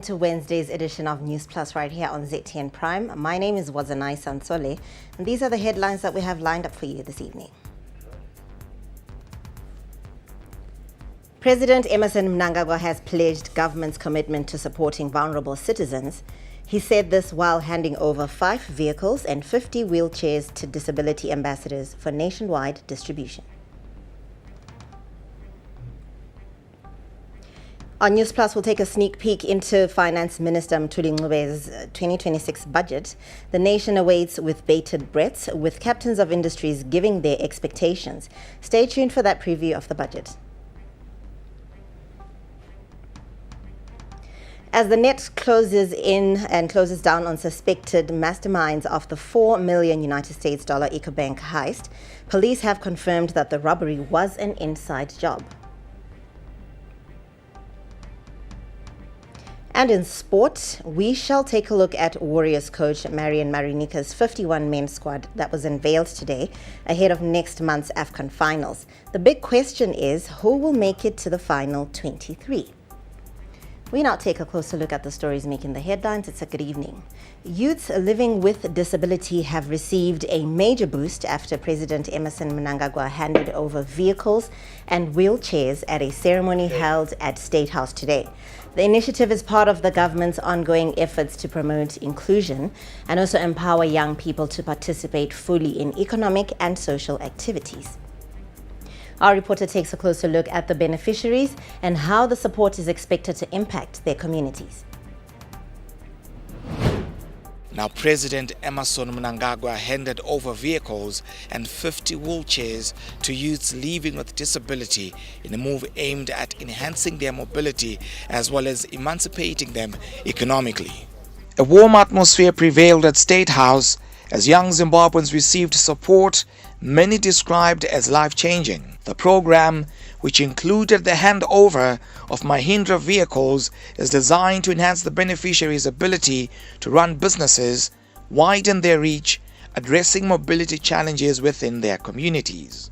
To Wednesday's edition of Newsplus right here on ZTN Prime. My name is Mwazha, and these are the headlines that we have lined up for you this evening. President Emmerson Mnangagwa has pledged government's commitment to supporting vulnerable citizens. He said this while handing over 5 vehicles and 50 wheelchairs to disability ambassadors for nationwide distribution. On Newsplus, we'll take a sneak peek into Finance Minister Mthuli Ncwebe's 2026 budget. The nation awaits with bated breath, with captains of industries giving their expectations. Stay tuned for that preview of the budget. As the net closes in and closes down on suspected masterminds of the $4 million United States Ecobank heist, police have confirmed that the robbery was an inside job. And in sport, we shall take a look at Warriors coach Marian Marinika's 51-man squad that was unveiled today ahead of next month's AFCON finals. The big question is, who will make it to the final 23? We now take a closer look at the stories making the headlines. It's a good evening. Youths living with disability have received a major boost after President Emmerson Mnangagwa handed over vehicles and wheelchairs at a ceremony held at State House today. The initiative is part of the government's ongoing efforts to promote inclusion and also empower young people to participate fully in economic and social activities. Our reporter takes a closer look at the beneficiaries and how the support is expected to impact their communities. Now, President Emmerson Mnangagwa handed over vehicles and 50 wheelchairs to youths living with disability in a move aimed at enhancing their mobility as well as emancipating them economically. A warm atmosphere prevailed at State House as young Zimbabweans received support many described as life-changing. The program, which included the handover of Mahindra vehicles, is designed to enhance the beneficiaries' ability to run businesses, widen their reach, addressing mobility challenges within their communities.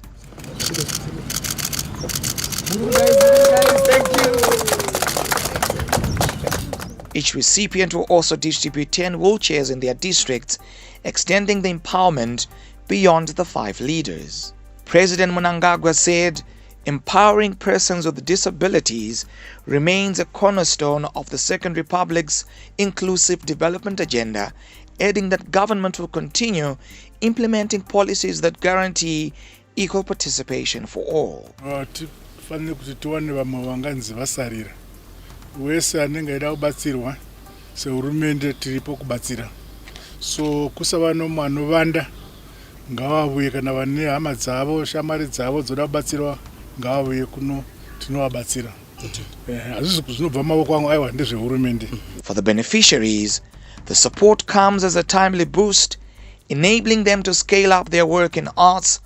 Each recipient will also distribute 10 wheelchairs in their districts, extending the empowerment beyond the 5 leaders. President Mnangagwa said empowering persons with disabilities remains a cornerstone of the Second Republic's inclusive development agenda, adding that government will continue implementing policies that guarantee equal participation for all. So kusava no mano vanda ngavavuye kana vane hama dzavo shamari dzavo dzoda kubatsirwa ngavavuye kuno tinovabatsira hazvisi zvinobva maoko angu aiwa ndezvehurumende. For the beneficiaries, the support comes as a timely boost, enabling them to scale up their work in arts,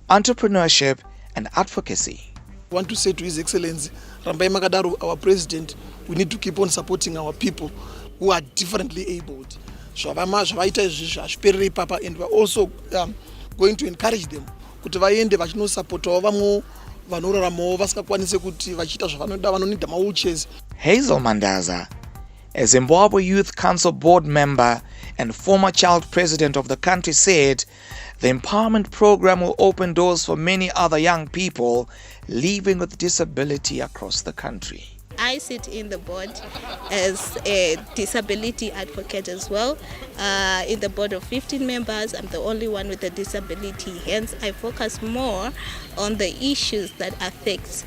entrepreneurship and advocacy. I want to say to His Excellency Rambai Makadaro, our President, we need to keep on supporting our people who are differently abled. So and we're also going to encourage them kuti vaende vachinosapotawo vamwe vanoraramawo vasingakwanise kuti vachita zvavanoda vanonida mawheelchairs. Hazel Mandaza, a Zimbabwe Youth Council board member and former child president of the country, said the empowerment program will open doors for many other young people living with disability across the country. I sit in the board as a disability advocate as well. In the board of 15 members, I'm the only one with a disability. Hence, I focus more on the issues that affect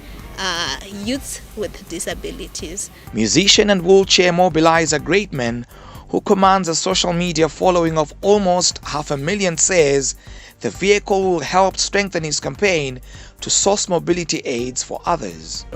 youths with disabilities. Musician and wheelchair mobilizer Greatman, who commands a social media following of almost 500,000, says the vehicle will help strengthen his campaign to source mobility aids for others.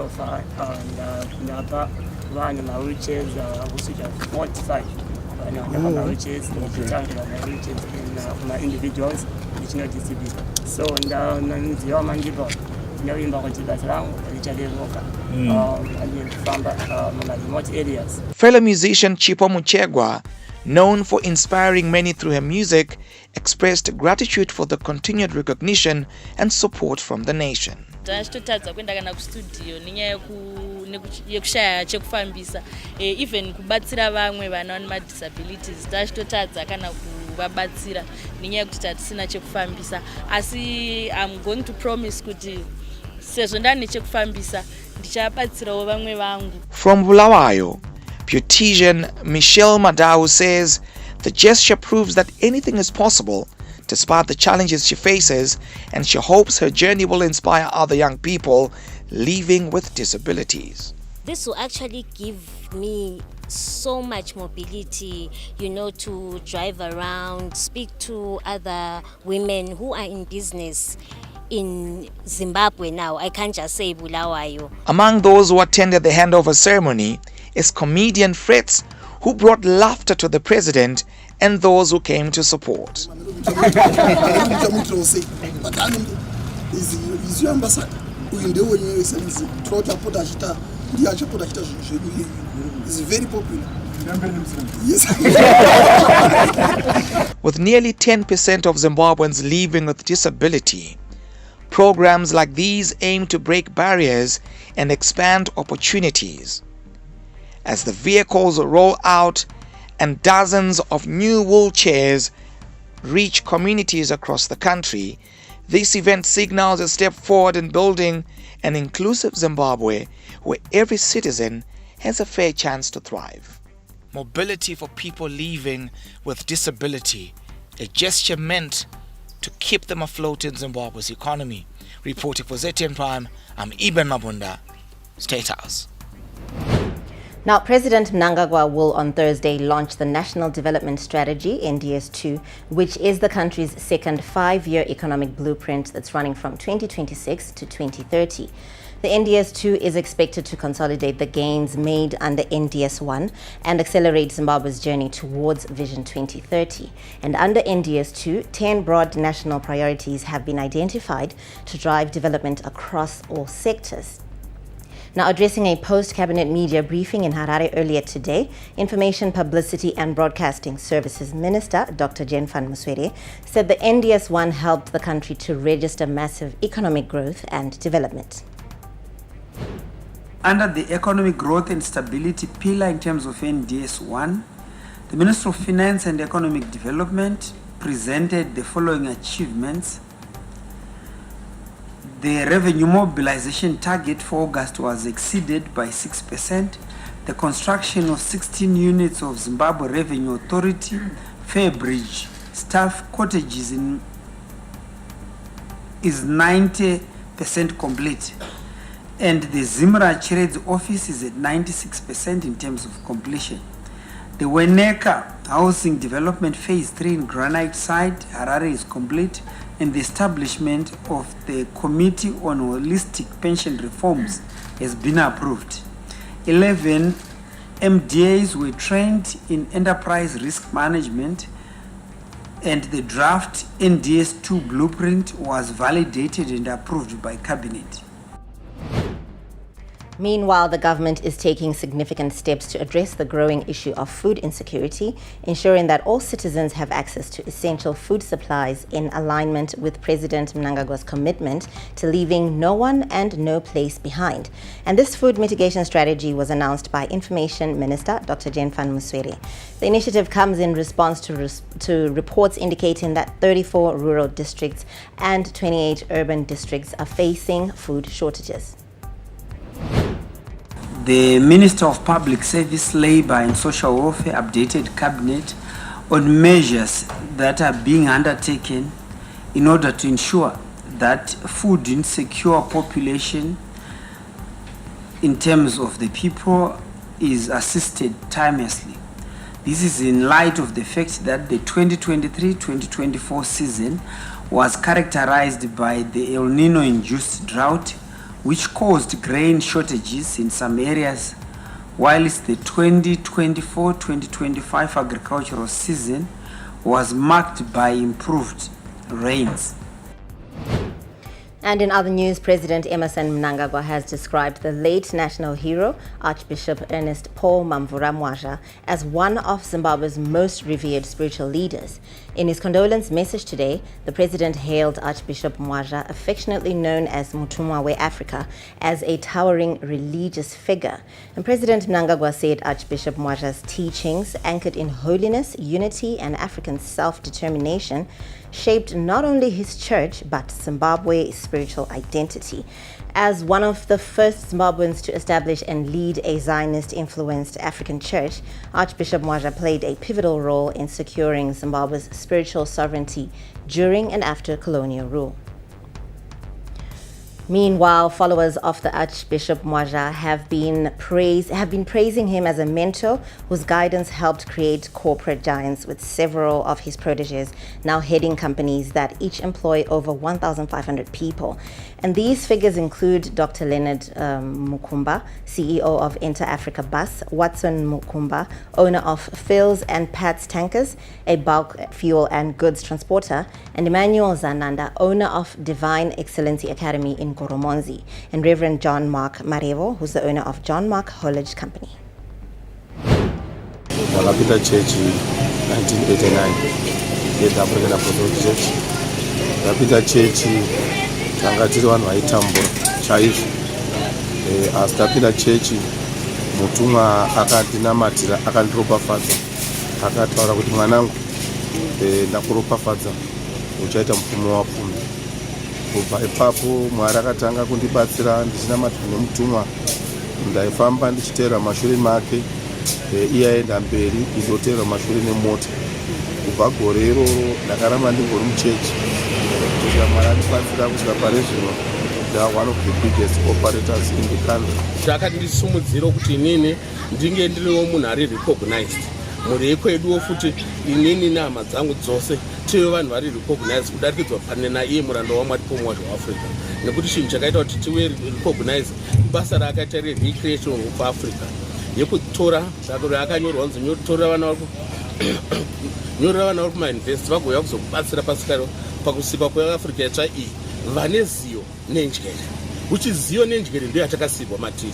Fellow musician Chipo Muchegwa, known for inspiring many through her music, expressed gratitude for the continued recognition and support from the nation. tachitotadza kuenda kana kustudio nenyaya yekushaya chekufambisa, even kubatsira vamwe vana vane madisabilities tachitotadza kana kuvabatsira nenyaya yekuti tatisina chekufambisa. Asi I'm going to promise kuti sezvo ndane chekufambisa ndichabatsirawo vamwe vangu. From Bulawayo, beautician Michelle Madau says the gesture proves that anything is possible despite the challenges she faces, and she hopes her journey will inspire other young people living with disabilities. This will actually give me so much mobility, to drive around, speak to other women who are in business in Zimbabwe now. I can't just say Bulawayo. Among those who attended the handover ceremony is comedian Fritz, who brought laughter to the president and those who came to support. It's very popular. With nearly 10% of Zimbabweans living with disability, programs like these aim to break barriers and expand opportunities. As the vehicles roll out and dozens of new wheelchairs reach communities across the country, this event signals a step forward in building an inclusive Zimbabwe where every citizen has a fair chance to thrive. Mobility for people living with disability, a gesture meant to keep them afloat in Zimbabwe's economy. Reporting for ZTN Prime, I'm Eben Mabunda, State House. Now, President Mnangagwa will on Thursday launch the National Development Strategy, NDS2, which is the country's second 5-year economic blueprint that's running from 2026 to 2030. The NDS2 is expected to consolidate the gains made under NDS1 and accelerate Zimbabwe's journey towards Vision 2030. And under NDS2, 10 broad national priorities have been identified to drive development across all sectors. Now, addressing a post-cabinet media briefing in Harare earlier today, Information, Publicity and Broadcasting Services Minister Dr. Jenfan Muswere said the NDS1 helped the country to register massive economic growth and development. Under the economic growth and stability pillar in terms of NDS1, the Minister of Finance and Economic Development presented the following achievements. The revenue mobilization target for August was exceeded by 6%. The construction of 16 units of Zimbabwe Revenue Authority Fairbridge staff cottages is 90% complete. And the Zimra Chired's office is at 96% in terms of completion. The Weneka Housing Development Phase 3 in Granite Site, Harare, is complete, and the establishment of the Committee on Holistic Pension Reforms has been approved. 11 MDAs were trained in enterprise risk management, and the draft NDS2 blueprint was validated and approved by Cabinet. Meanwhile, the government is taking significant steps to address the growing issue of food insecurity, ensuring that all citizens have access to essential food supplies in alignment with President Mnangagwa's commitment to leaving no one and no place behind. And this food mitigation strategy was announced by Information Minister Dr. Jenfan Muswere. The initiative comes in response to reports indicating that 34 rural districts and 28 urban districts are facing food shortages. The Minister of Public Service, Labour and Social Welfare updated Cabinet on measures that are being undertaken in order to ensure that food insecure population in terms of the people is assisted timelessly. This is in light of the fact that the 2023-2024 season was characterized by the El Nino-induced drought, which caused grain shortages in some areas, whilst the 2024-2025 agricultural season was marked by improved rains. And in other news, President Emmerson Mnangagwa has described the late national hero, Archbishop Ernest Paul Mwazha, as one of Zimbabwe's most revered spiritual leaders. In his condolence message today, the president hailed Archbishop Mwazha, affectionately known as Mutumwa we Africa, as a towering religious figure. And President Mnangagwa said Archbishop Mwazha's teachings, anchored in holiness, unity, and African self-determination, shaped not only his church but Zimbabwe's spiritual identity. As one of the first Zimbabweans to establish and lead a Zionist-influenced African church, Archbishop Mwazha played a pivotal role in securing Zimbabwe's spiritual sovereignty during and after colonial rule. Meanwhile, followers of the Archbishop Mwazha have been praising him as a mentor whose guidance helped create corporate giants, with several of his proteges now heading companies that each employ over 1,500 people. And these figures include Dr. Leonard Mukumba, CEO of Inter-Africa Bus, Watson Mukumba, owner of Phil's and Pat's Tankers, a bulk fuel and goods transporter, and Emmanuel Zananda, owner of Divine Excellency Academy in Goromonzi, and Reverend John Mark Marevo, who's the owner of John Mark Haulage Company. Wakapita church 1989 the African Apostolic Church. Wakapita church tanga tiri vanhu vaitambura chaizvo. Asi tapinda chechi mutumwa akandinamatira, akandiropafadza, akataura kuti mwanangu, ndakuropafadza, uchaita mupfumi wapfumi. Kubva ipapo Mwari akatanga kundibatsira ndichinamatwa nemutumwa. Ndaifamba ndichiteera mashure make, iye aenda mberi, indoteera mashure nemota. Kubva gore iroro ndakaramba ndingori muchechi. Kusvika Mwari andibatsira kusvika pari zvino ndaa one of the biggest operators in the country. Zvakandisumudzira kuti inini ndinge ndiriwo munhu ari recognized. Muri kweduwo futi inini nehama dzangu dzose tive vanhu vari recognized kudarikidzwa pane naiye muranda waMwari Mwazha weAfrica. Nekuti chinhu chakaita kuti tive recognized ibasa raakaita recreation of Africa yekutora shako rakanyorwa kunzi tora vana vari kumauniversity vagouya kuzokubatsira pasikaro pakusipa kweAfrica yatsva iyi vane ziyo nenjere, kuti ziyo nenjere ndiyo yatakasikwa matiri.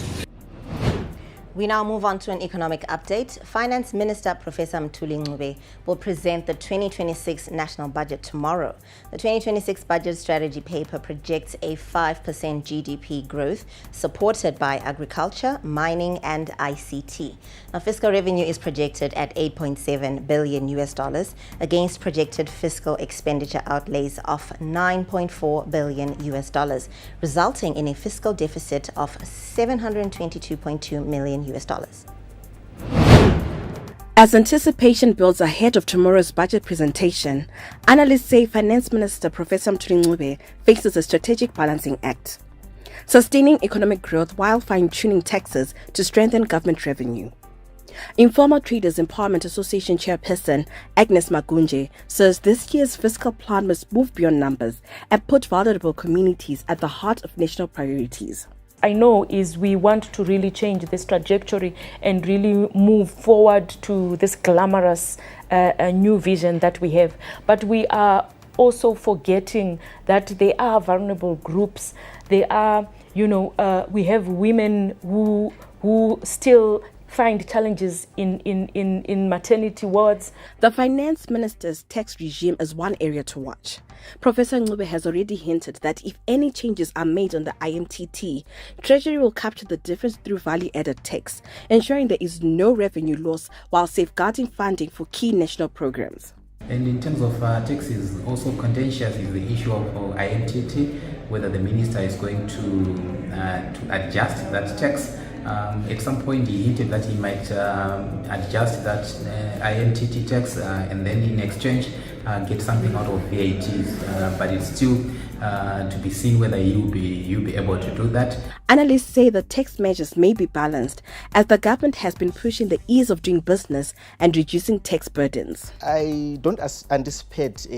We now move on to an economic update. Finance Minister Professor Mthuli Ncube will present the 2026 national budget tomorrow. The 2026 budget strategy paper projects a 5% GDP growth supported by agriculture, mining and ICT. Now, fiscal revenue is projected at $8.7 billion against projected fiscal expenditure outlays of $9.4 billion, resulting in a fiscal deficit of $722.2 million. As anticipation builds ahead of tomorrow's budget presentation, analysts say Finance Minister Professor Mthuli Ncube faces a strategic balancing act, sustaining economic growth while fine-tuning taxes to strengthen government revenue. Informal Traders Empowerment Association Chairperson Agnes Magunje says this year's fiscal plan must move beyond numbers and put vulnerable communities at the heart of national priorities. I know is we want to really change this trajectory and really move forward to this glamorous new vision that we have. But we are also forgetting that there are vulnerable groups. There are, we have women who still find challenges in maternity wards. The finance minister's tax regime is one area to watch. Professor Ncube has already hinted that if any changes are made on the IMTT, Treasury will capture the difference through value-added tax, ensuring there is no revenue loss while safeguarding funding for key national programs. And in terms of taxes, also contentious is the issue of IMTT, whether the minister is going to adjust that tax. At some point he hinted that he might adjust that IMTT tax and then in exchange get something out of VATs, but it's still to be seen whether you'll be able to do that. Analysts say the tax measures may be balanced as the government has been pushing the ease of doing business and reducing tax burdens. I don't anticipate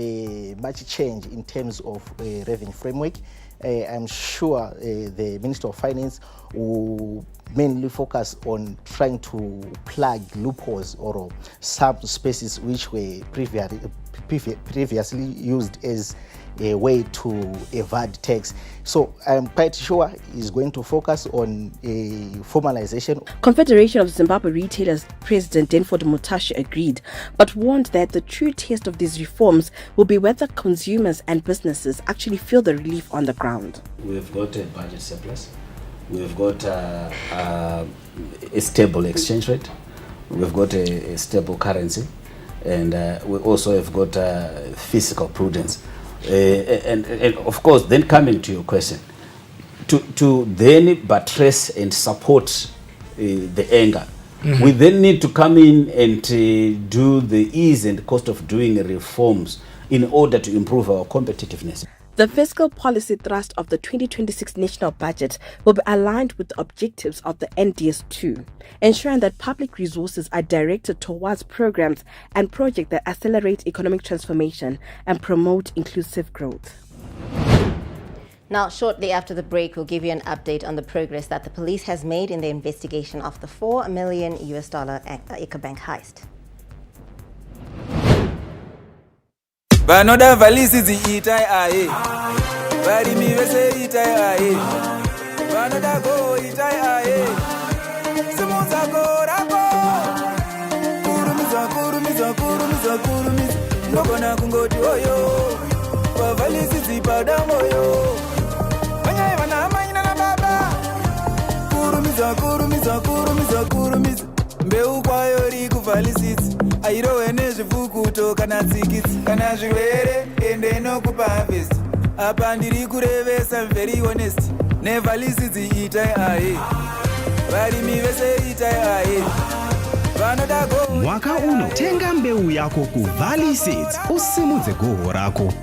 much change in terms of revenue framework. I'm sure the Minister of Finance will mainly focus on trying to plug loopholes or some spaces which were previously used as a way to evade tax. So I'm quite sure he's going to focus on formalization. Confederation of Zimbabwe Retailers President Denford Mutashi agreed, but warned that the true test of these reforms will be whether consumers and businesses actually feel the relief on the ground. We've got a budget surplus. We've got a stable exchange rate. We've got a stable currency. And we also have got fiscal prudence. And of course, then coming to your question, to then buttress and support the anger, we then need to come in and do the ease and cost of doing reforms in order to improve our competitiveness. The fiscal policy thrust of the 2026 national budget will be aligned with the objectives of the NDS2, ensuring that public resources are directed towards programs and projects that accelerate economic transformation and promote inclusive growth. Now, shortly after the break, we'll give you an update on the progress that the police has made in the investigation of the $4 million Ecobank heist. Vanoda valisizi itai aye varimi vese itai aye vanoda go itai aye simuza go rako kurumiza ndogona kungoti oyo vavalisizi padamoyo vanyai vana maina na baba kurumiza mbeu kwayo ri kuvalisizi airowe nezvifukuto kana tsikitsi kana zvirwere ende nokupa harvest apa ndiri kurevesa very honest nevalisizi itai aye varimi vese itai aye vanoda go. Mwaka uno tenga mbeu yako ku Valley Seeds usimudze goho rako.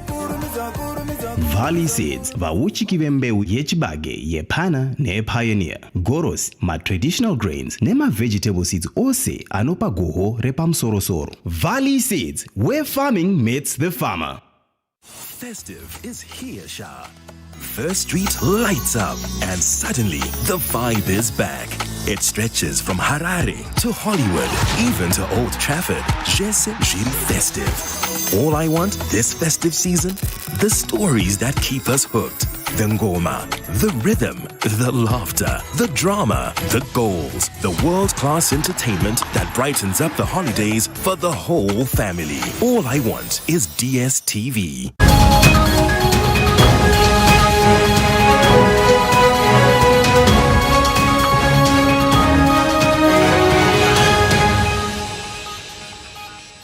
Valley Seeds vauchiki vembeu yechibage yepana nepioneer goros ma-traditional grains nema-vegetable seeds ose anopa goho repamusoro-soro. Valley Seeds, where farming meets the farmer. Festive is here, Shah. First Street lights up and suddenly the vibe is back. It stretches from Harare to Hollywood, even to Old Trafford. Jesse Jiri Festive. All I want this festive season? The stories that keep us hooked. The ngoma, the rhythm, the laughter, the drama, the goals, the world-class entertainment that brightens up the holidays for the whole family. All I want is DSTV.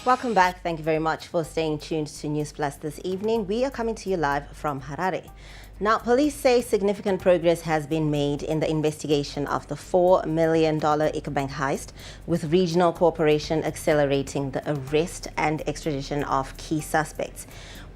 Welcome back. Thank you very much for staying tuned to Newsplus this evening. We are coming to you live from Harare. Now, police say significant progress has been made in the investigation of the $4 million Ecobank heist, with regional cooperation accelerating the arrest and extradition of key suspects.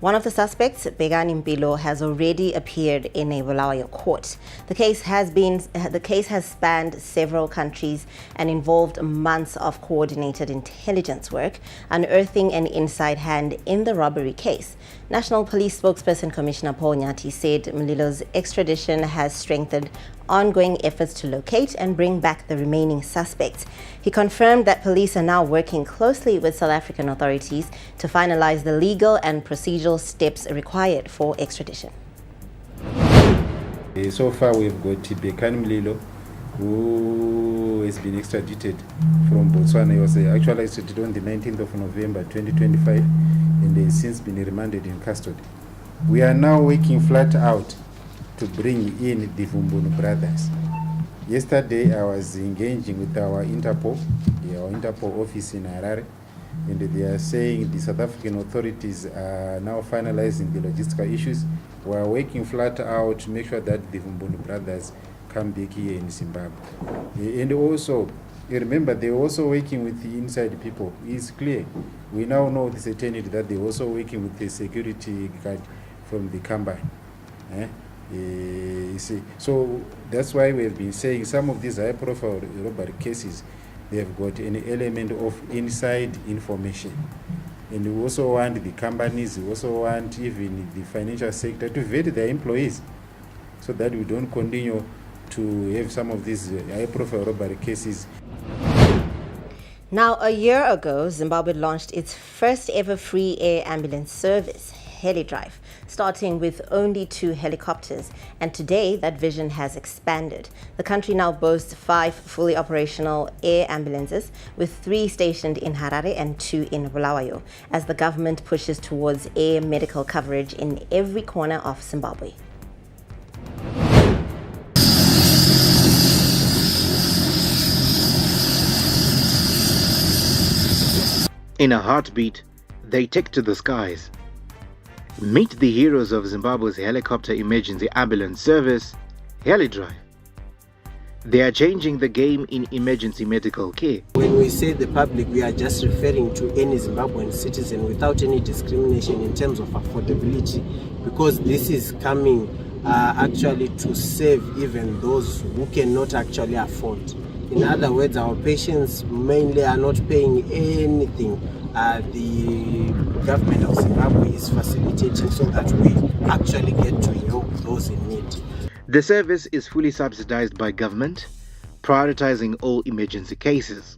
One of the suspects, Begani Mpilo, has already appeared in a Bulawayo court. The case has spanned several countries and involved months of coordinated intelligence work, unearthing an inside hand in the robbery case. National Police spokesperson Commissioner Paul Nyati said Mlilo's extradition has strengthened ongoing efforts to locate and bring back the remaining suspects. He confirmed that police are now working closely with South African authorities to finalize the legal and procedural steps required for extradition. So far we've got Bekani Mlilo, who has been extradited from Botswana. He was actually extradited on the 19th of November 2025 and has since been remanded in custody. We are now working flat out to bring in the Vumbunu brothers. Yesterday I was engaging with our Interpol office in Harare, and they are saying the South African authorities are now finalizing the logistical issues. We are working flat out to make sure that the Vumbunu brothers come back here in Zimbabwe. And also, remember, they're also working with the inside people. It's clear. We now know the certainty that they're also working with the security guard from the combine. You see, so that's why we have been saying some of these high-profile robbery cases, they have got an element of inside information. And we also want the companies, we also want even the financial sector to vet their employees so that we don't continue to have some of these high-profile robbery cases. Now, a year ago, Zimbabwe launched its first ever free air ambulance service, HeliDrive, starting with only 2 helicopters. And today, that vision has expanded. The country now boasts 5 fully operational air ambulances, with 3 stationed in Harare and 2 in Bulawayo, as the government pushes towards air medical coverage in every corner of Zimbabwe. In a heartbeat, they take to the skies. Meet the heroes of Zimbabwe's helicopter emergency ambulance service, HeliDrive. They are changing the game in emergency medical care. When we say the public, we are just referring to any Zimbabwean citizen without any discrimination in terms of affordability, because this is coming actually to save even those who cannot actually afford. In other words, our patients mainly are not paying anything. The government of Zimbabwe is facilitating so that we actually get to help those in need. The service is fully subsidized by government, prioritizing all emergency cases.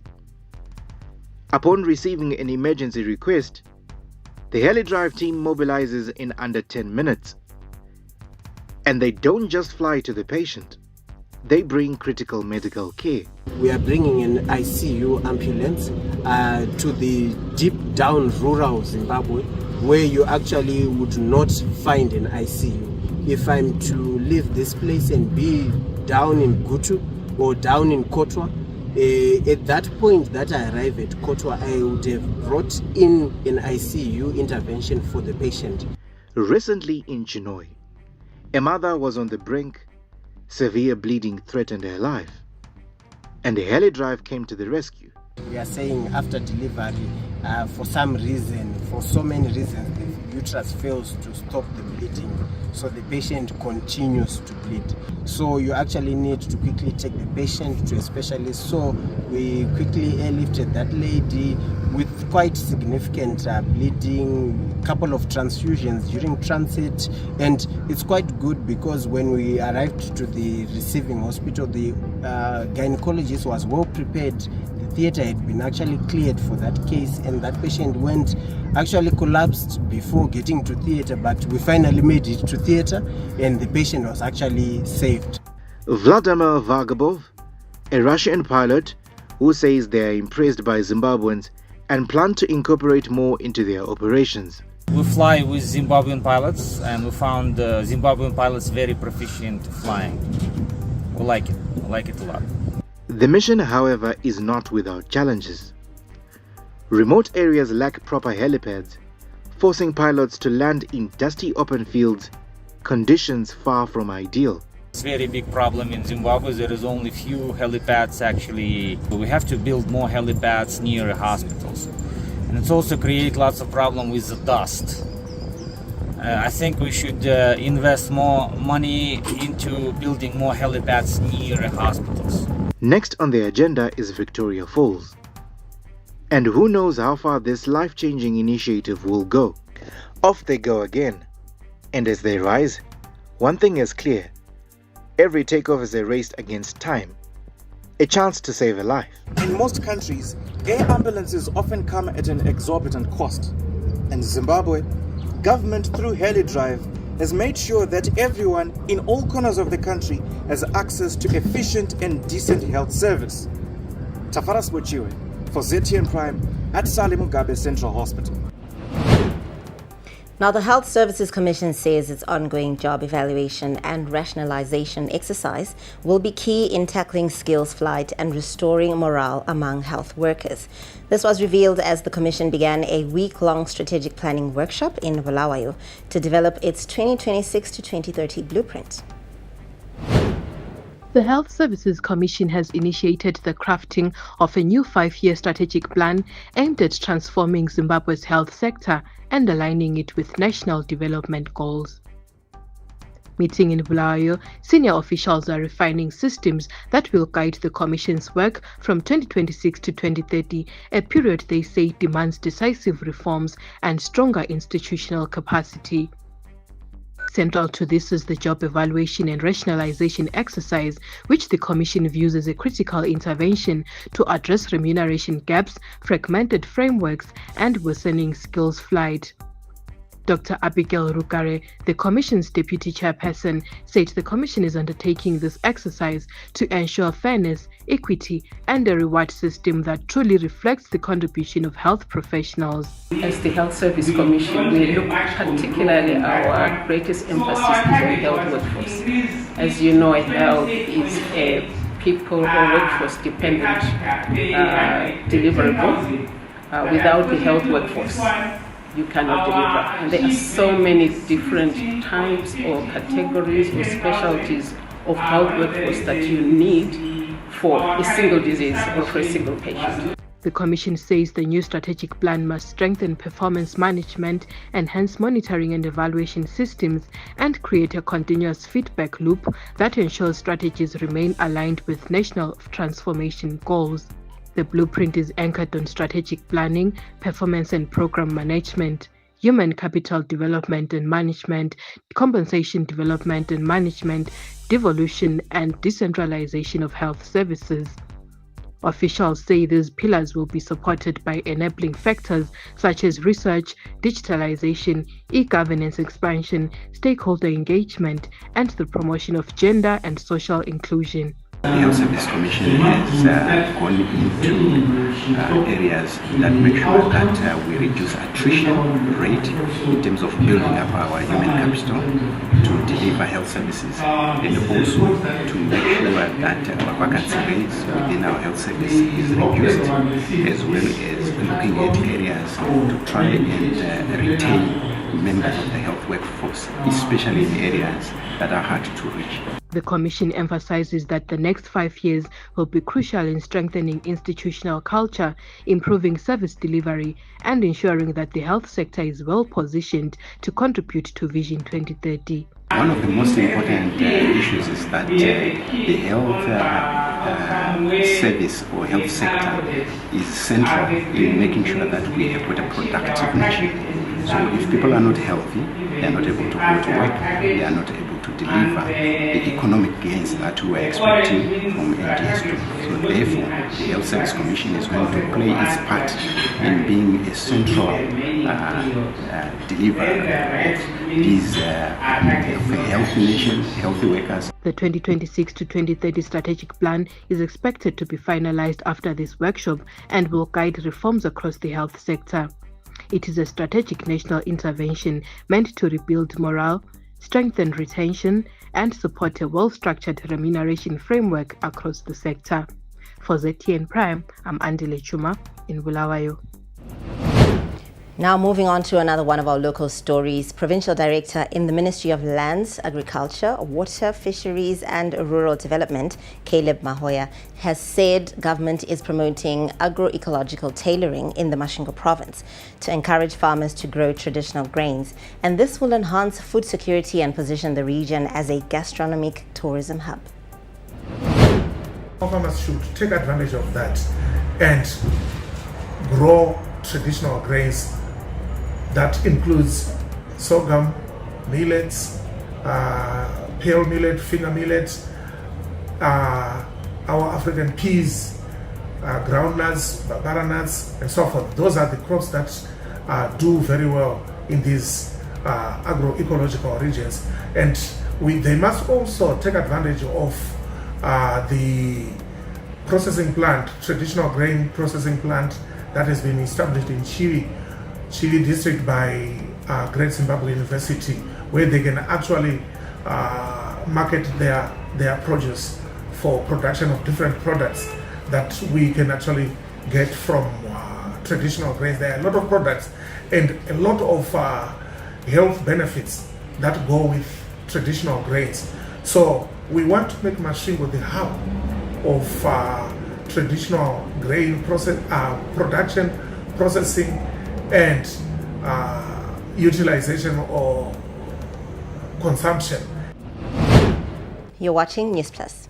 Upon receiving an emergency request, the HeliDrive team mobilizes in under 10 minutes. And they don't just fly to the patient. They bring critical medical care. We are bringing an ICU ambulance to the deep down rural Zimbabwe, where you actually would not find an ICU. If I'm to leave this place and be down in Gutu or down in Kotwa, at that point that I arrive at Kotwa, I would have brought in an ICU intervention for the patient. Recently in Chinoy, a mother was on the brink. Severe bleeding threatened her life, and a HeliDrive came to the rescue. We are saying after delivery, for some reason, for so many reasons, the uterus fails to stop the bleeding, so the patient continues to bleed. So you actually need to quickly take the patient to a specialist. So we quickly airlifted that lady with quite significant bleeding, couple of transfusions during transit, and it's quite good because when we arrived to the receiving hospital, the gynecologist was well prepared. The theater had been actually cleared for that case, and that patient actually collapsed before getting to theater, but we finally made it to theater and the patient was actually saved. Vladimir Vagabov, a Russian pilot who says they are impressed by Zimbabweans and plan to incorporate more into their operations. We fly with Zimbabwean pilots, and we found Zimbabwean pilots very proficient flying. We like it a lot. The mission, however, is not without challenges. Remote areas lack proper helipads, forcing pilots to land in dusty open fields, conditions far from ideal. It's a very big problem in Zimbabwe. There is only few helipads actually. We have to build more helipads near hospitals. And it's also create lots of problem with the dust. I think we should invest more money into building more helipads near hospitals. Next on the agenda is Victoria Falls. And who knows how far this life-changing initiative will go. Off they go again. And as they rise, one thing is clear. Every takeoff is a race against time. A chance to save a life. In most countries, air ambulances often come at an exorbitant cost. In Zimbabwe, government through HeliDrive has made sure that everyone in all corners of the country has access to efficient and decent health service. Tafaras Bochiwe for ZTN Prime at Sally Mugabe Central Hospital. Now, the Health Services Commission says its ongoing job evaluation and rationalization exercise will be key in tackling skills flight and restoring morale among health workers. This was revealed as the Commission began a week-long strategic planning workshop in Bulawayo to develop its 2026 to 2030 blueprint. The Health Services Commission has initiated the crafting of a new 5-year strategic plan aimed at transforming Zimbabwe's health sector and aligning it with national development goals. Meeting in Bulawayo, senior officials are refining systems that will guide the Commission's work from 2026 to 2030, a period they say demands decisive reforms and stronger institutional capacity. Central to this is the job evaluation and rationalization exercise, which the Commission views as a critical intervention to address remuneration gaps, fragmented frameworks, and worsening skills flight. Dr. Abigail Rukare, the Commission's Deputy Chairperson, said the Commission is undertaking this exercise to ensure fairness, equity, and a reward system that truly reflects the contribution of health professionals. As the Health Service Commission, we look particularly, our greatest emphasis is on health workforce. As you know, health is a people or workforce dependent deliverable. Without the health workforce, you cannot deliver. And there are so many different types or categories or specialties of health workforce that you need for a single disease or for a single patient. The Commission says the new strategic plan must strengthen performance management, enhance monitoring and evaluation systems, and create a continuous feedback loop that ensures strategies remain aligned with national transformation goals. The blueprint is anchored on strategic planning, performance and program management, human capital development and management, compensation development and management, devolution and decentralization of health services. Officials say these pillars will be supported by enabling factors such as research, digitalization, e-governance expansion, stakeholder engagement, and the promotion of gender and social inclusion. The Health Service Commission has gone into areas that make sure that we reduce attrition rate in terms of building up our human capital to deliver health services, and also to make sure that our vacancy rates within our health service is reduced, as well as looking at areas to try and retain members of the health workforce, especially in areas that are hard to reach. The Commission emphasizes that the next 5 years will be crucial in strengthening institutional culture, improving service delivery, and ensuring that the health sector is well positioned to contribute to Vision 2030. One of the most important issues is that the health service or health sector is central in making sure that we have got a productive nation. So if people are not healthy, they are not able to go to work, they are not able to deliver the economic gains that we are expecting from NDS2. So therefore, the Health Service Commission is going to play its part in being a central deliverer of these healthy nation, healthy workers. The 2026 to 2030 strategic plan is expected to be finalized after this workshop and will guide reforms across the health sector. It is a strategic national intervention meant to rebuild morale, strengthen retention, and support a well-structured remuneration framework across the sector. For ZTN Prime, I'm Andile Chuma in Bulawayo. Now moving on to another one of our local stories. Provincial Director in the Ministry of Lands, Agriculture, Water, Fisheries and Rural Development, Caleb Mahoya, has said government is promoting agroecological tailoring in the Masvingo province to encourage farmers to grow traditional grains. And this will enhance food security and position the region as a gastronomic tourism hub. Farmers should take advantage of that and grow traditional grains. That includes sorghum, millets, pale millet, finger millet, our African peas, groundnuts, babara nuts, and so forth. Those are the crops that do very well in these agroecological regions. And they must also take advantage of the processing plant, traditional grain processing plant that has been established in Chile district by Great Zimbabwe University, where they can actually market their produce for production of different products that we can actually get from traditional grains. There are a lot of products and a lot of health benefits that go with traditional grains. So we want to make Masvingo the hub of traditional grain production, processing, and utilization or consumption. You're watching Newsplus.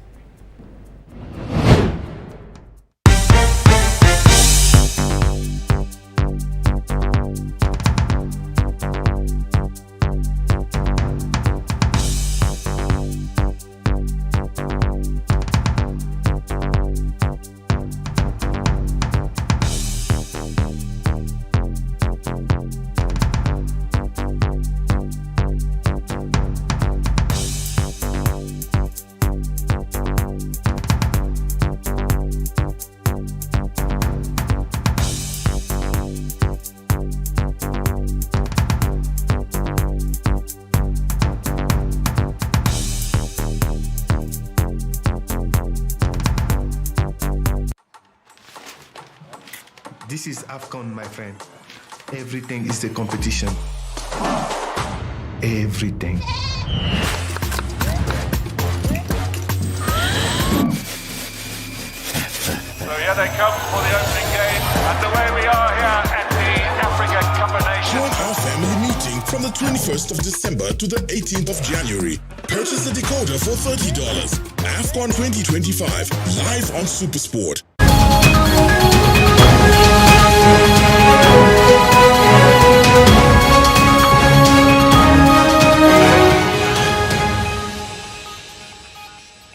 This is AFCON, my friend. Everything is a competition. Everything. So here they come for the opening game, and away we are here at the Africa Cup of Nations. Join our family meeting from the 21st of December to the 18th of January. Purchase a decoder for $30. AFCON 2025, live on SuperSport.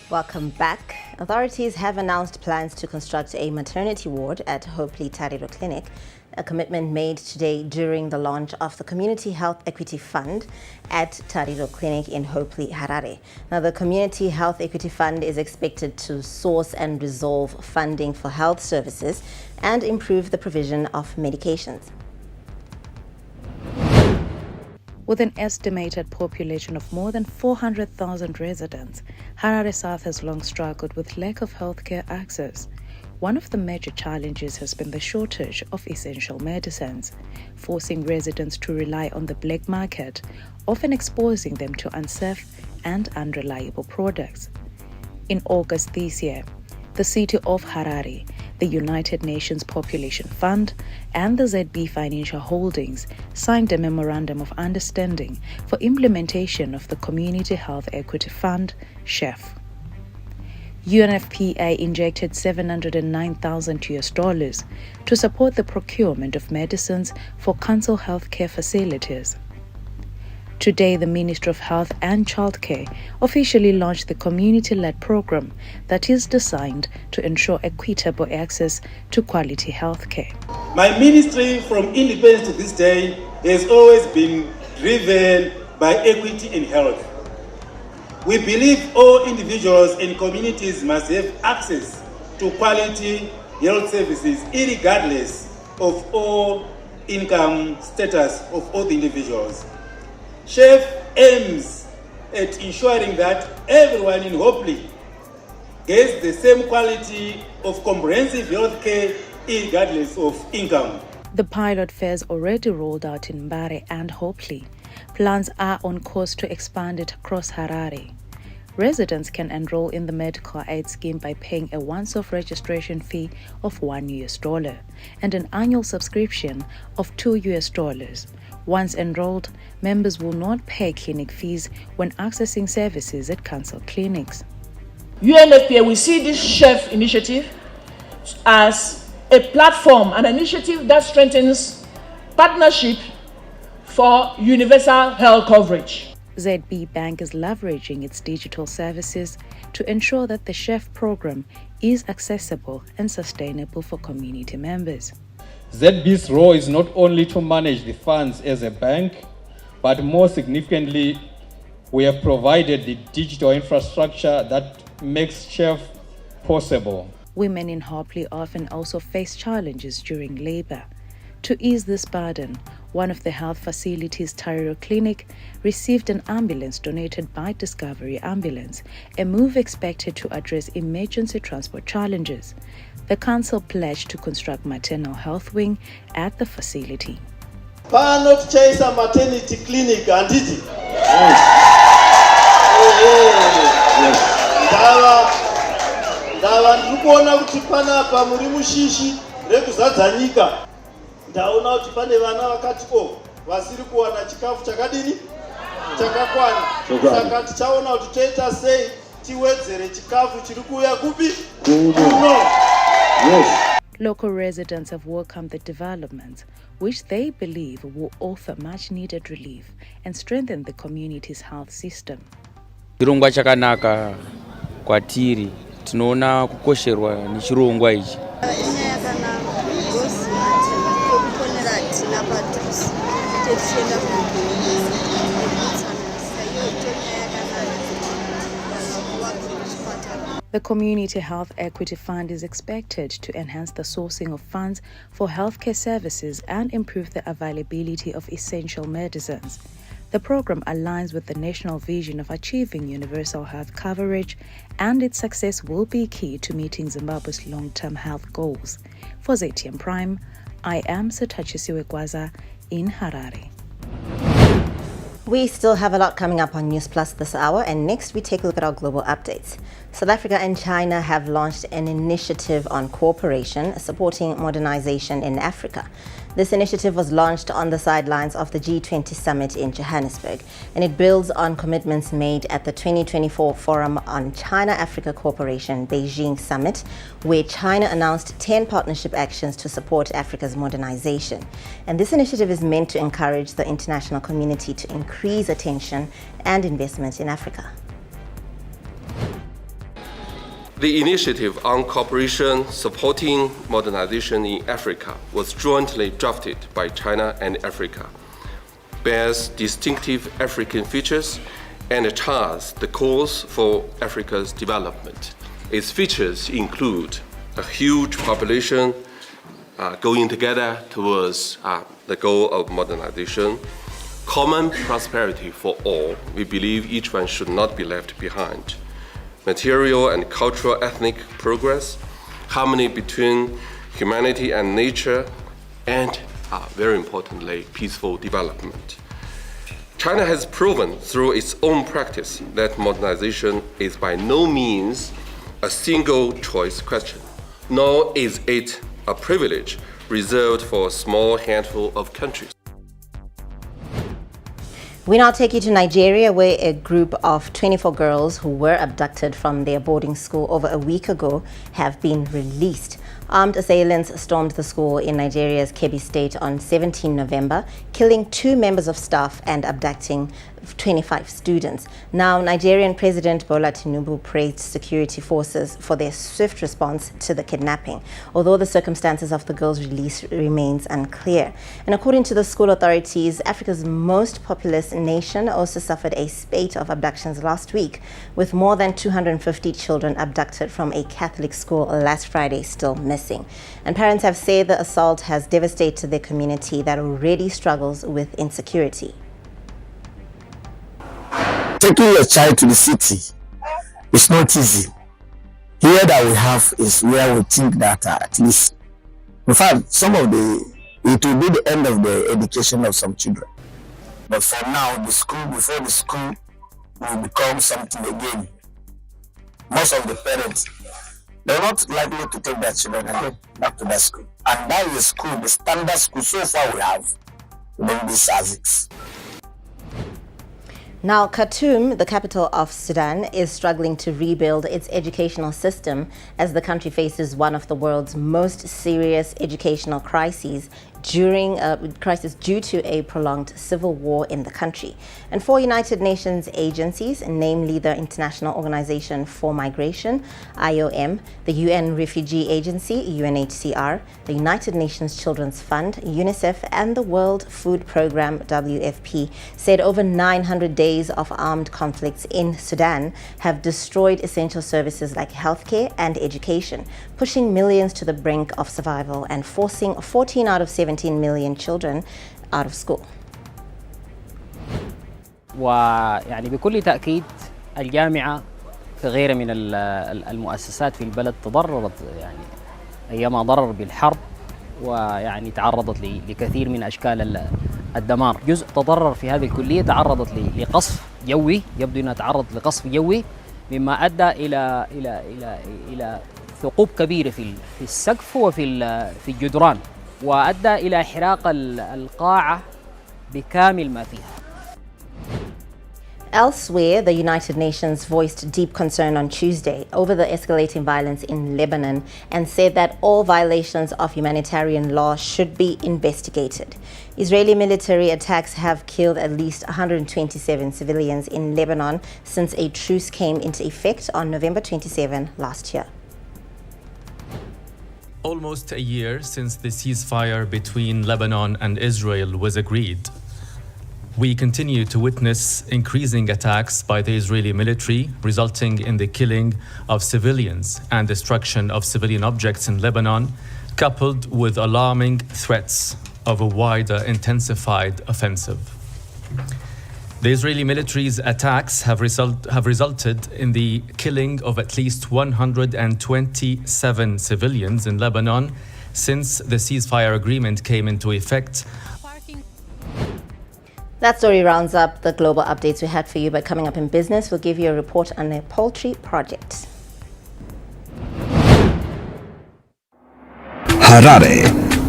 Welcome back. Authorities have announced plans to construct a maternity ward at Hopely Tariro Clinic, a commitment made today during the launch of the Community Health Equity Fund at Tariro Clinic in Hopely, Harare. Now, the Community Health Equity Fund is expected to source and resolve funding for health services and improve the provision of medications. With an estimated population of more than 400,000 residents, Harare South has long struggled with lack of healthcare access. One of the major challenges has been the shortage of essential medicines, forcing residents to rely on the black market, often exposing them to unsafe and unreliable products. In August this year, the city of Harare, the United Nations Population Fund, and the ZB Financial Holdings signed a Memorandum of Understanding for implementation of the Community Health Equity Fund, CHEF. UNFPA injected $709,000 to support the procurement of medicines for council healthcare facilities. Today, the Ministry of Health and Childcare officially launched the community-led program that is designed to ensure equitable access to quality healthcare. My ministry, from independence to this day, has always been driven by equity in health. We believe all individuals and communities must have access to quality health services, irregardless of all income status of all the individuals. CHEF aims at ensuring that everyone in Hopely gets the same quality of comprehensive health care regardless of income. The pilot phase already rolled out in Mbare and Hopely. Plans are on course to expand it across Harare. Residents can enroll in the medical aid scheme by paying a once-off registration fee of $1 and an annual subscription of $2. Once enrolled, members will not pay clinic fees when accessing services at council clinics. UNFPA, we see this CHEF initiative as a platform, an initiative that strengthens partnership for universal health coverage. ZB Bank is leveraging its digital services to ensure that the CHEF program is accessible and sustainable for community members. ZB's role is not only to manage the funds as a bank, but more significantly, we have provided the digital infrastructure that makes CHEF possible. Women in Hopely often also face challenges during labor. To ease this burden, one of the health facilities, Tariro Clinic, received an ambulance donated by Discovery Ambulance, a move expected to address emergency transport challenges. The council pledged to construct maternal health wing at the facility. Pano tichaisa maternity clinic anditi. Ndava ndikuona kuti panapa muri mushishi rekuzadza nyika. Ndaona kuti pane vana vakati vasiri kuwana chikafu chakadini chakakwana. Saka tichaona kuti toita sei tiwedzere chikafu chiri kuuya kupi kuno. Yes. Local residents have welcomed the developments, which they believe will offer much-needed relief and strengthen the community's health system. Chirongwa chakanaka kwatiri, tinoona kukosherwa nechirongwa ichi. The Community Health Equity Fund is expected to enhance the sourcing of funds for healthcare services and improve the availability of essential medicines. The program aligns with the national vision of achieving universal health coverage, and its success will be key to meeting Zimbabwe's long-term health goals. For ZTM Prime, I am Setachisiwe Mwazha in Harare. We still have a lot coming up on Newsplus this hour, and next we take a look at our global updates. South Africa and China have launched an initiative on cooperation supporting modernization in Africa. This initiative was launched on the sidelines of the G20 summit in Johannesburg, and it builds on commitments made at the 2024 Forum on China-Africa Cooperation Beijing Summit, where China announced 10 partnership actions to support Africa's modernization. And this initiative is meant to encourage the international community to increase attention and investment in Africa. The initiative on cooperation supporting modernization in Africa was jointly drafted by China and Africa, bears distinctive African features, and charts the course for Africa's development. Its features include a huge population going together towards the goal of modernization, common prosperity for all. We believe each one should not be left behind. Material and cultural ethnic progress, harmony between humanity and nature, and very importantly, peaceful development. China has proven through its own practice that modernization is by no means a single choice question, nor is it a privilege reserved for a small handful of countries. We now take you to Nigeria, where a group of 24 girls who were abducted from their boarding school over a week ago have been released. Armed assailants stormed the school in Nigeria's Kebbi State on 17 November, killing 2 members of staff and abducting 25 students. Now, Nigerian President Bola Tinubu praised security forces for their swift response to the kidnapping, although the circumstances of the girls' release remains unclear. And according to the school authorities, Africa's most populous nation also suffered a spate of abductions last week, with more than 250 children abducted from a Catholic school last Friday still missing. And parents have said the assault has devastated their community that already struggles with insecurity. Taking your child to the city is not easy. Here that we have is where we think that at least, in fact, it will be the end of the education of some children. But for now, before the school will become something again. Most of the parents, they're not likely to take their children again back to that school. And that is the school, the standard school so far we have, in these ASICs. Now, Khartoum, the capital of Sudan, is struggling to rebuild its educational system as the country faces one of the world's most serious educational crises due to a prolonged civil war in the country. And 4 United Nations agencies, namely the International Organization for Migration, IOM, the UN Refugee Agency, UNHCR, the United Nations Children's Fund, UNICEF, and the World Food Programme, WFP, said over 900 days of armed conflicts in Sudan have destroyed essential services like healthcare and education, pushing millions to the brink of survival and forcing 14 out of 17 million children out of school. ويعني بكل تأكيد الجامعة كغيرها من المؤسسات في البلد تضررت يعني أيما ضرر بالحرب ويعني تعرضت لكثير من أشكال الدمار. جزء تضرر في هذه الكلية تعرضت لقصف جوي، يبدو أنها تعرضت لقصف جوي مما أدى إلى ثقوب كبيرة في السقف وفي الجدران وأدى إلى إحراق القاعة بكامل ما فيها. Elsewhere, the United Nations voiced deep concern on Tuesday over the escalating violence in Lebanon and said that all violations of humanitarian law should be investigated. Israeli military attacks have killed at least 127 civilians in Lebanon since a truce came into effect on November 27 last year. Almost a year since the ceasefire between Lebanon and Israel was agreed, we continue to witness increasing attacks by the Israeli military, resulting in the killing of civilians and destruction of civilian objects in Lebanon, coupled with alarming threats of a wider intensified offensive. The Israeli military's attacks have resulted in the killing of at least 127 civilians in Lebanon since the ceasefire agreement came into effect. That story rounds up the global updates we had for you, but coming up in business, we'll give you a report on a poultry project. Harare,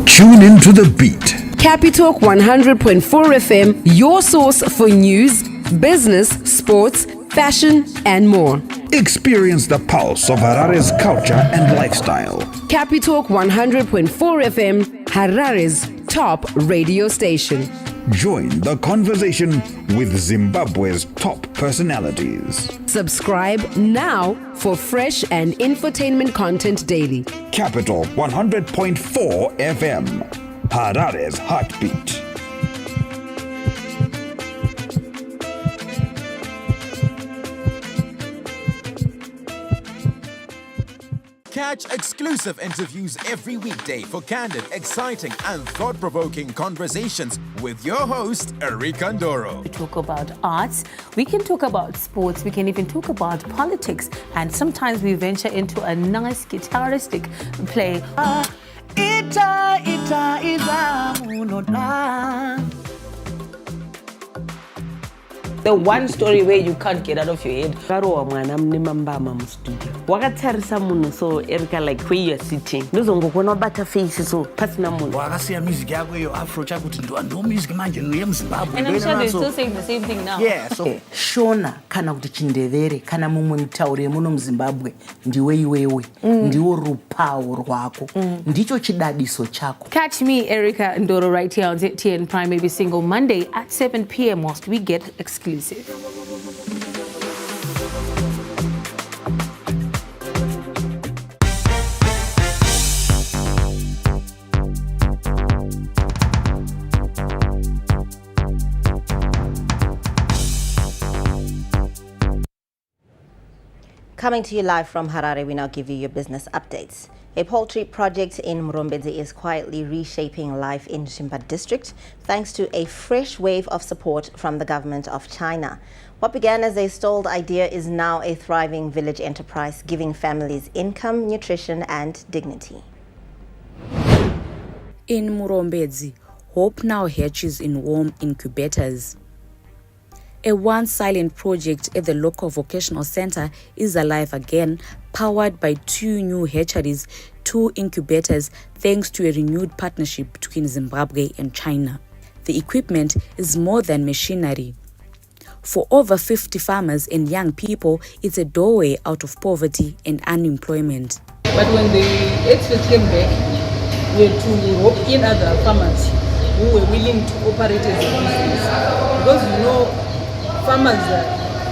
tune into the beat. Capitalk 100.4 FM, your source for news, business, sports, fashion, and more. Experience the pulse of Harare's culture and lifestyle. Capitalk 100.4 FM, Harare's top radio station. Join the conversation with Zimbabwe's top personalities. Subscribe now for fresh and infotainment content daily. Capital 100.4 FM, Harare's heartbeat. Catch exclusive interviews every weekday for candid, exciting, and thought-provoking conversations with your host, Erika Ndoro. We talk about arts, we can talk about sports, we can even talk about politics, and sometimes we venture into a nice guitaristic play. The one story where you can't get out of your head. Wakatarisa munhu so Erika like where you are sitting. Ndozongokona bata face so pasina munhu. Wakasiya music yako yo afro chakuti ndo music manje no Zimbabwe. And I'm sure they're still saying the same thing now. Yeah, so Shona kana kuti chindevere kana mumwe mutaure muno muZimbabwe ndiwe iwewe. Ndiwo rupawo rwako. Ndicho chidadiso chako. Catch me, Erika Ndoro, right here on ZTN Prime every single Monday at 7 p.m. whilst we get exclusive. Coming to you live from Harare, we now give you your business updates. A poultry project in Murombedzi is quietly reshaping life in Shimba district thanks to a fresh wave of support from the government of China. What began as a stalled idea is now a thriving village enterprise, giving families income, nutrition, and dignity. In Murombedzi, hope now hatches in warm incubators. A once silent project at the local vocational center is alive again, powered by 2 new hatcheries, 2 incubators, thanks to a renewed partnership between Zimbabwe and China. The equipment is more than machinery. For over 50 farmers and young people, it's a doorway out of poverty and unemployment. But when the experts came back, we had to rope in other farmers who were willing to operate as a business. Because farmers,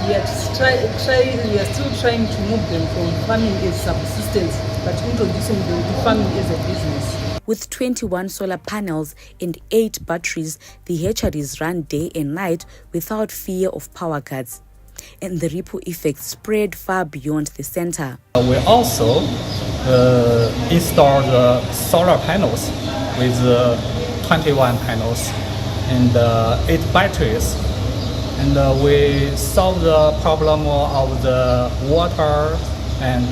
we are still trying to move them from farming as subsistence, but introducing them to farming as a business. With 21 solar panels and 8 batteries, the hatcheries run day and night without fear of power cuts. And the ripple effect spread far beyond the center. We also installed solar panels with 21 panels and 8 batteries. And we solve the problem of the water and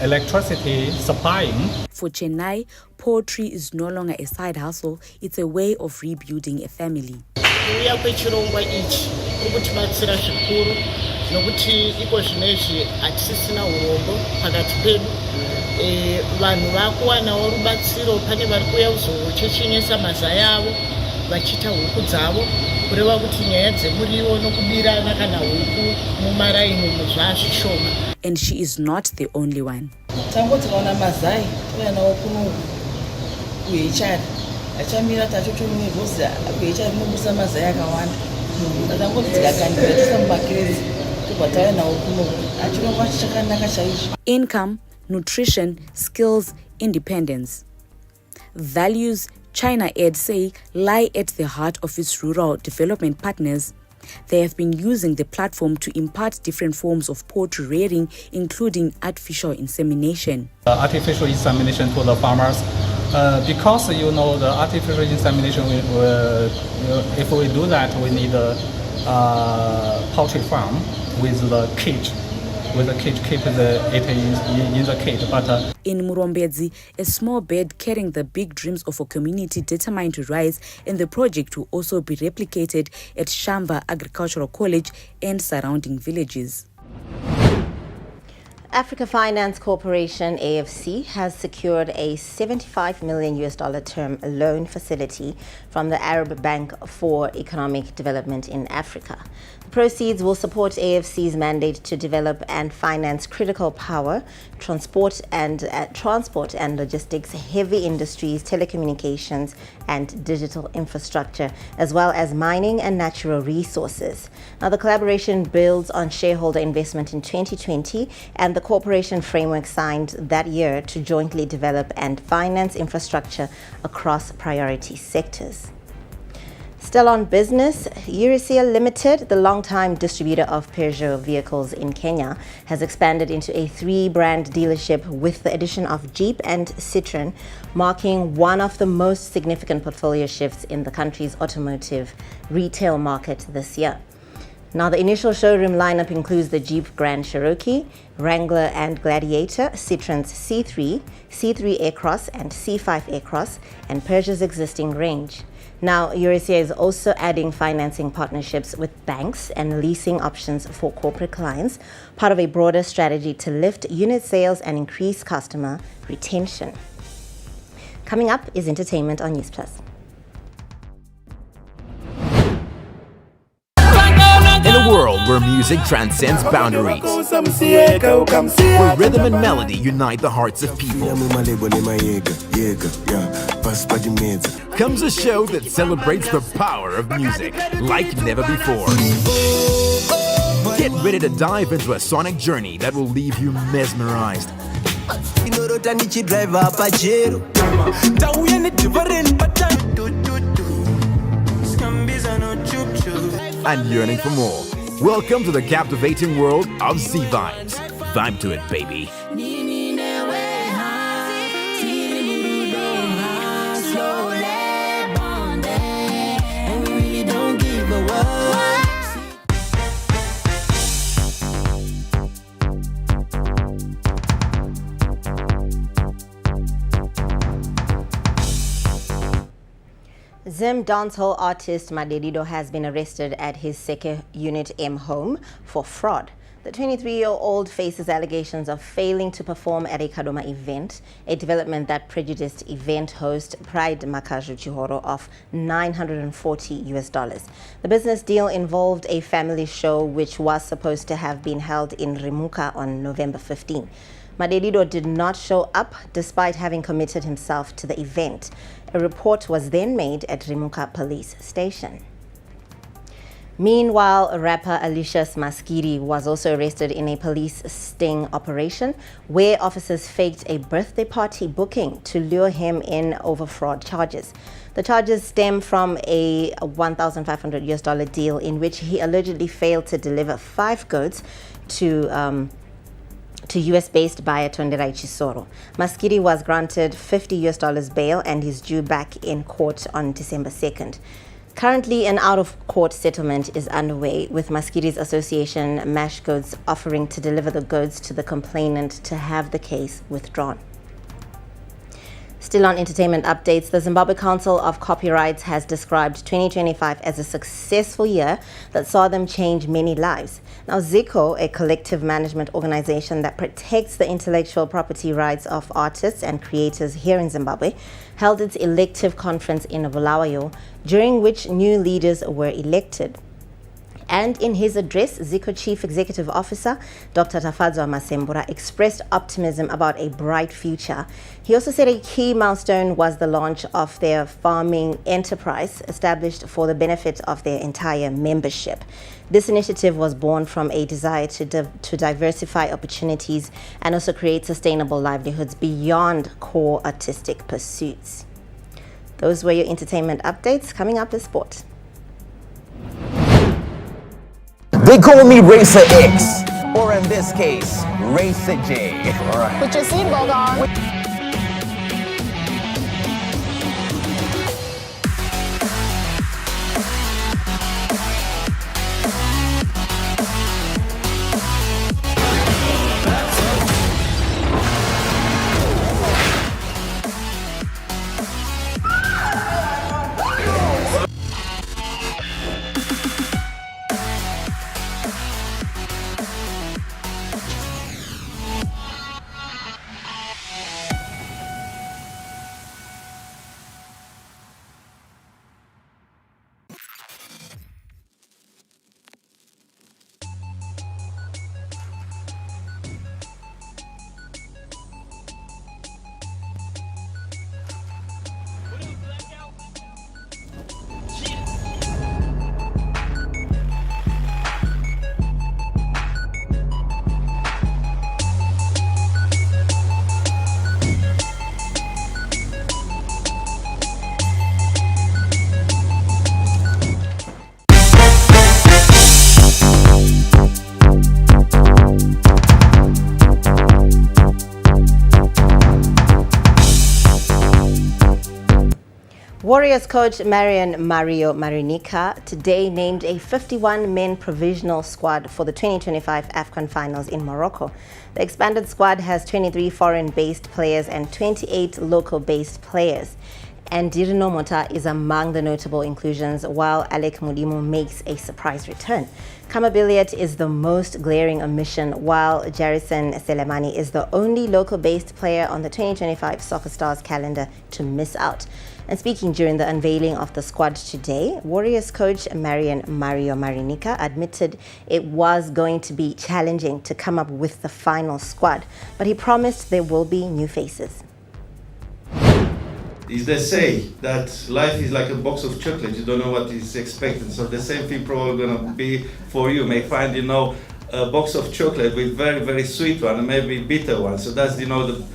electricity supplying. For Chennai, poultry is no longer a side hustle, it's a way of rebuilding a family. Kuuya kwechirongwa ichi kurikutibatsira zvikuru nokuti iko zvinezvi hatisisina urombo pakati pedu. Vanhu vakuwanawo rubatsiro, pane vari kuuya kuzochechenyesa mazaya avo vachiita huku dzavo kureva kuti nyaya dzemuriwo nokubirana kana huku mumaraini zvazvishoma. And she is not the only one. Tangoti kaona mazai toya nawo kuno kuhechari achamira tachotomwevhoza kuhechari munobusa mazai akawanda tangoti tikagandira tisa mumakirezi tobva tauya nawo kuno achirongwa chakanaka chaizvo. Income, nutrition, skills, independence. Values China Aid say lie at the heart of its rural development partners. They have been using the platform to impart different forms of poultry rearing, including artificial insemination. Artificial insemination to the farmers, because the artificial insemination, if we do that, we need a poultry farm with the cage with a key to keep it in the kit. But in Murombedzi, a small bird carrying the big dreams of a community determined to rise, and the project will also be replicated at Shamba Agricultural College and surrounding villages. Africa Finance Corporation, AFC, has secured a $75 million term loan facility from the Arab Bank for Economic Development in Africa. The proceeds will support AFC's mandate to develop and finance critical power, transport and logistics, heavy industries, telecommunications, and digital infrastructure, as well as mining and natural resources. Now, the collaboration builds on shareholder investment in 2020 and the cooperation framework signed that year to jointly develop and finance infrastructure across priority sectors. Still on business, Eurasia Limited, the longtime distributor of Peugeot vehicles in Kenya, has expanded into a 3-brand dealership with the addition of Jeep and Citroen, marking one of the most significant portfolio shifts in the country's automotive retail market this year. Now, the initial showroom lineup includes the Jeep Grand Cherokee, Wrangler and Gladiator, Citroen's C3, C3 Aircross and C5 Aircross, and Peugeot's existing range. Now, Eurasia is also adding financing partnerships with banks and leasing options for corporate clients, part of a broader strategy to lift unit sales and increase customer retention. Coming up is entertainment on Newsplus. In a world where music transcends boundaries, where rhythm and melody unite the hearts of people, comes a show that celebrates the power of music like never before. Get ready to dive into a sonic journey that will leave you mesmerized and yearning for more. Welcome to the captivating world of Z Vibes. Vibe to it, baby. Zim dancehall artist Madedido has been arrested at his Seke Unit M home for fraud. The 23-year-old faces allegations of failing to perform at a Kadoma event, a development that prejudiced event host Pride Makaju Chihoro of $940. The business deal involved a family show which was supposed to have been held in Rimuka on November 15. Madedido did not show up despite having committed himself to the event. A report was then made at Rimuka police station. Meanwhile, rapper Alicious Maskiri was also arrested in a police sting operation where officers faked a birthday party booking to lure him in over fraud charges. The charges stem from a $1,500 deal in which he allegedly failed to deliver 5 goats to US-based buyer Tonderai Chisoro. Maskiri was granted $50 bail and is due back in court on December 2nd. Currently, an out-of-court settlement is underway, with Maskiri's association Mash Goats offering to deliver the goats to the complainant to have the case withdrawn. Still on entertainment updates, the Zimbabwe Council of Copyrights has described 2025 as a successful year that saw them change many lives. Now, ZICO, a collective management organization that protects the intellectual property rights of artists and creators here in Zimbabwe, held its elective conference in Bulawayo, during which new leaders were elected. And in his address, ZICO Chief Executive Officer Dr. Tafadzwa Masembura expressed optimism about a bright future. He also said a key milestone was the launch of their farming enterprise, established for the benefit of their entire membership. This initiative was born from a desire to diversify opportunities and also create sustainable livelihoods beyond core artistic pursuits. Those were your entertainment updates. Coming up is sport. They call me Racer X, or in this case, Racer J. All right. Put your seatbelt on. Warriors coach Mario Marinica today named a 51-men provisional squad for the 2025 AFCON finals in Morocco. The expanded squad has 23 foreign-based players and 28 local-based players. And Dirino Mota is among the notable inclusions, while Alec Mudimu makes a surprise return. Kama Billiat is the most glaring omission, while Jarison Selemani is the only local-based player on the 2025 Soccer Stars calendar to miss out. And speaking during the unveiling of the squad today, Warriors coach Mario Marinica admitted it was going to be challenging to come up with the final squad, but he promised there will be new faces. Is they say that life is like a box of chocolates, you don't know what is expected, so the same thing probably going to be for you. You may find, a box of chocolate with very, very sweet one and maybe bitter one, so that's, the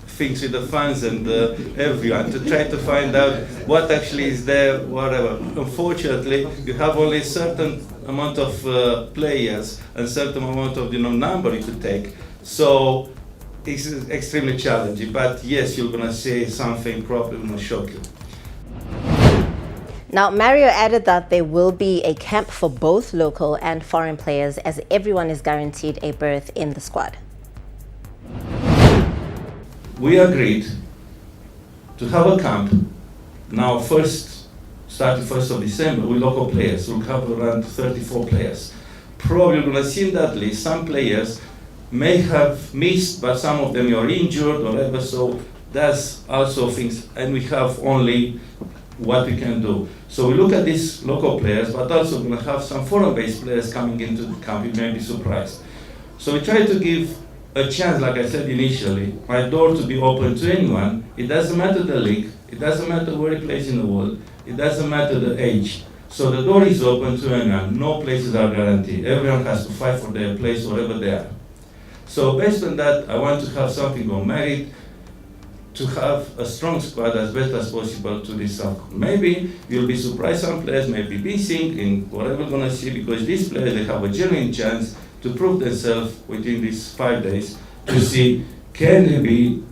things with the fans and everyone, to try to find out what actually is there, whatever. Unfortunately, you have only a certain amount of players and certain amount of, number you could take, so it's extremely challenging, but yes, you're going to say something probably going to shock you. Now, Mario added that there will be a camp for both local and foreign players, as everyone is guaranteed a berth in the squad. We agreed to have a camp now starting 1st of December with local players. We'll have around 34 players. Probably going to see in that list some players may have missed, but some of them are injured or whatever, so that's also things, and we have only what we can do. So we look at these local players, but also going to have some foreign-based players coming into the camp. You may be surprised. So we try to give a chance, like I said initially, my door to be open to anyone. It doesn't matter the league, it doesn't matter where he plays in the world, it doesn't matter the age. So the door is open to anyone, no places are guaranteed. Everyone has to fight for their place wherever they are. So based on that, I want to have something on merit, to have a strong squad as best as possible to this AFCON. Maybe you'll be surprised, some players may be missing in whatever we're going to see, because these players, they have a genuine chance to prove themselves within these 5 days to see can they be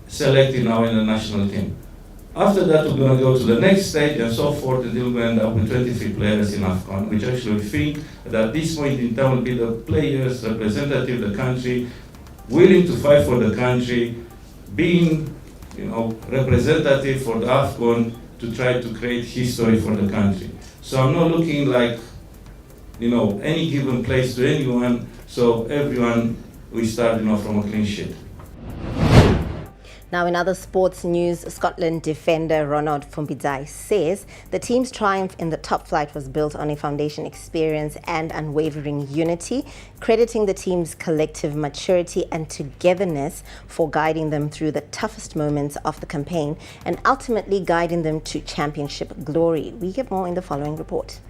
selected now in the national team. After that, we're going to go to the next stage and so forth until we end up with 23 players in AFCON, which actually we think that at this point in time will be the players representative of the country, willing to fight for the country, being representative for the AFCON to try to create history for the country. So I'm not looking like any given place to anyone, so everyone we start from a clean sheet. Now, in other sports news, Scotland defender Ronald Fumbidzai says the team's triumph in the top flight was built on a foundation experience and unwavering unity, crediting the team's collective maturity and togetherness for guiding them through the toughest moments of the campaign and ultimately guiding them to championship glory. We get more in the following report.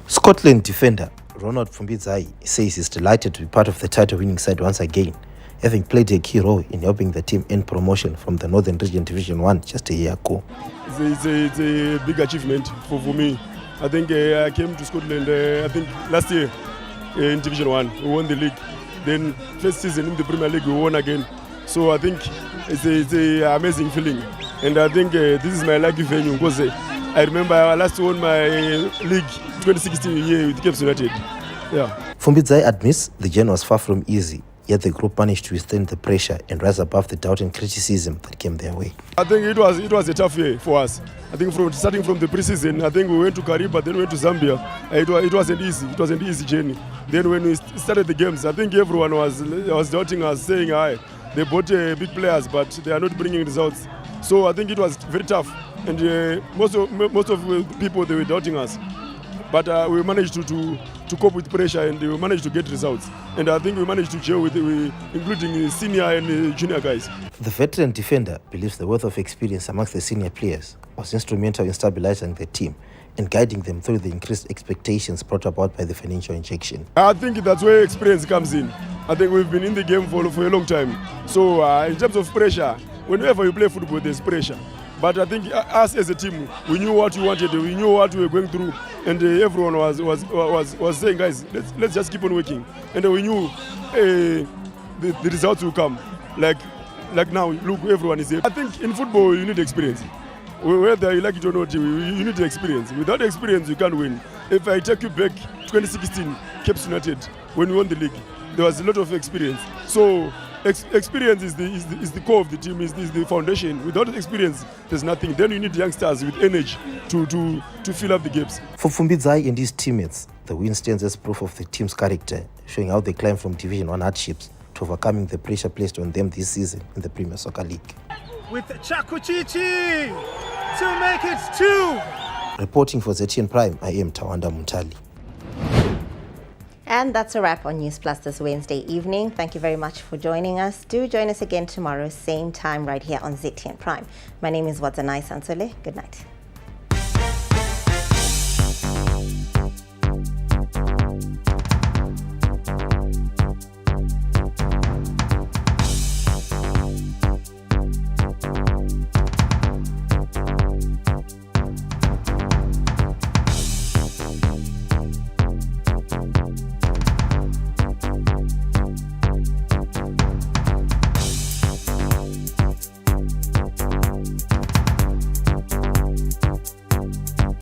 Scotland defender Ronald Fumbidzai says he's delighted to be part of the title-winning side once again, having played a key role in helping the team end promotion from the Northern Region Division 1 just a year ago. It's a big achievement for me. I think I came to Scotland, last year in Division 1. We won the league. Then first season in the Premier League, we won again. So I think it's an amazing feeling. And I think this is my lucky venue because I remember I last won my league 2016 year with Cape United. Yeah. Fumbidzai admits the journey was far from easy, yet the group managed to withstand the pressure and rise above the doubt and criticism that came their way. I think it was a tough year for us. I think starting from the pre-season, I think we went to Kariba, then we went to Zambia. It wasn't easy. It was an easy journey. Then when we started the games, I think everyone was doubting us, saying, they bought big players, but they are not bringing results. So I think it was very tough. And most of the people, they were doubting us. But we managed to cope with pressure and we managed to get results. And I think we managed to gel with including senior and junior guys. The veteran defender believes the wealth of experience amongst the senior players was instrumental in stabilizing the team and guiding them through the increased expectations brought about by the financial injection. I think that's where experience comes in. I think we've been in the game for a long time. So in terms of pressure, whenever you play football, there's pressure. But I think us as a team, we knew what we wanted, we knew what we were going through, and everyone was saying, guys, let's just keep on working. And we knew the results will come. Like now, look, everyone is here. I think in football you need experience. Whether you like it or not, you need the experience. Without experience, you can't win. If I take you back 2016, Cape United, when we won the league, there was a lot of experience. So experience is the core of the team, is the foundation. Without experience, there's nothing. Then you need youngsters with energy to fill up the gaps. For Mfumbidzai and his teammates, the win stands as proof of the team's character, showing how they climbed from Division 1 hardships to overcoming the pressure placed on them this season in the Premier Soccer League. With Chakuchichi to make it 2. Reporting for ZTN Prime, I am Tawanda Muntali. And that's a wrap on Newsplus this Wednesday evening. Thank you very much for joining us. Do join us again tomorrow, same time right here on ZTN Prime. My name is Mwazha. Good night.